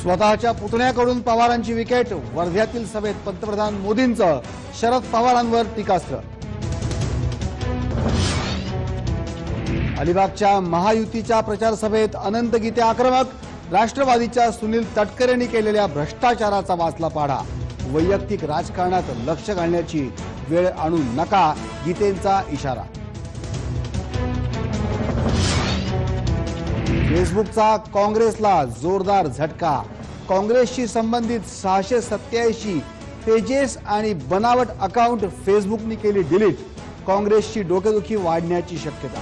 स्वतःच्या पुतण्याकडून पवारांची विकेट, वर्ध्यातील सभेत पंतप्रधान मोदींचं शरद पवारांवर टीकास्त्र। अलिबागच्या महायुतीच्या प्रचार सभेत अनंत गीते आक्रमक, राष्ट्रवादीच्या सुनील तटकरेंनी केलेल्या भ्रष्टाचाराचा वाचला पाढा। वैयक्तिक राजकारणात लक्ष घालण्याची वेळ आणू नका, गीतेंचा इशारा। फेसबुकचा काँग्रेसला जोरदार झटका, काँग्रेसशी संबंधित 687 पेजेस आणि बनावट अकाउंट फेसबुकने केली डिलीट, काँग्रेसची डोकेदुखी वाढण्याची शक्यता।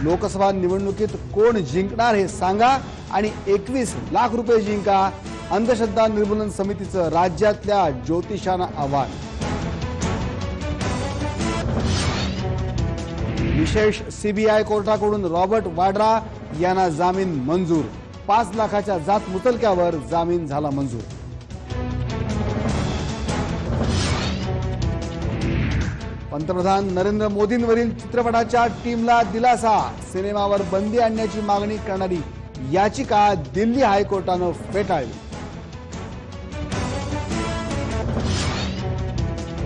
लोकसभा निवडणुकीत कोण जिंकणार हे सांगा आणि 21 लाख रुपये जिंका, अंधश्रद्धा निर्मूलन समितीचं राज्यातल्या ज्योतिषांना आव्हान। विशेष सीबीआय कोर्टाकडून रॉबर्ट वाड्रा यांना जामीन मंजूर, 5 लाखाच्या जात मुचलक्यावर जामीन झाला मंजूर। पंतप्रधान नरेंद्र मोदींवरील चित्रपटाच्या टीमला दिलासा, सिनेमावर बंदी आणण्याची मागणी करणारी याचिका दिल्ली हायकोर्टानं फेटाळली।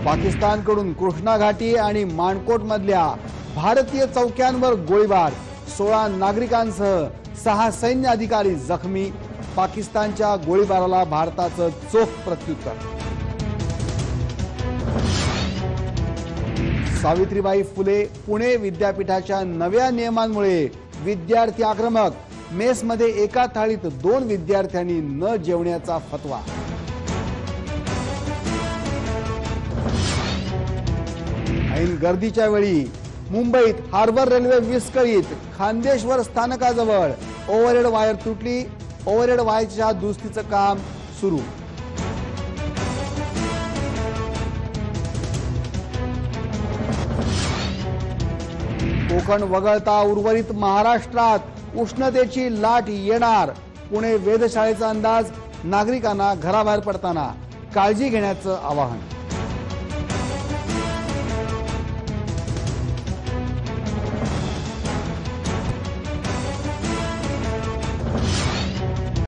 पाकिस्तानकडून कृष्णा घाटी आणि मानकोट मधल्या भारतीय चौक्यांवर गोळीबार, 16 नागरिकांसह 6 सैन्य अधिकारी जखमी, पाकिस्तानच्या गोळीबाराला भारताचं चोख प्रत्युत्तर। सावित्रीबाई फुले पुणे विद्यापीठाच्या नव्या नियमांमुळे विद्यार्थी आक्रमक, मेसमध्ये एका थाळीत 2 विद्यार्थ्यांनी न जेवण्याचा फतवा। ऐन गर्दीच्या वेळी मुंबईत हार्बर रेल्वे विस्कळीत, खांदेश्वर स्थानकाजवळ ओव्हरहेड वायर तुटली, ओव्हरहेड वायरच्या दुरुस्तीचं काम सुरू। कोकण वगळता उर्वरित महाराष्ट्रात उष्णतेची लाट येणार, पुणे वेधशाळेचा अंदाज, नागरिकांना घराबाहेर पडताना काळजी घेण्याचं आवाहन।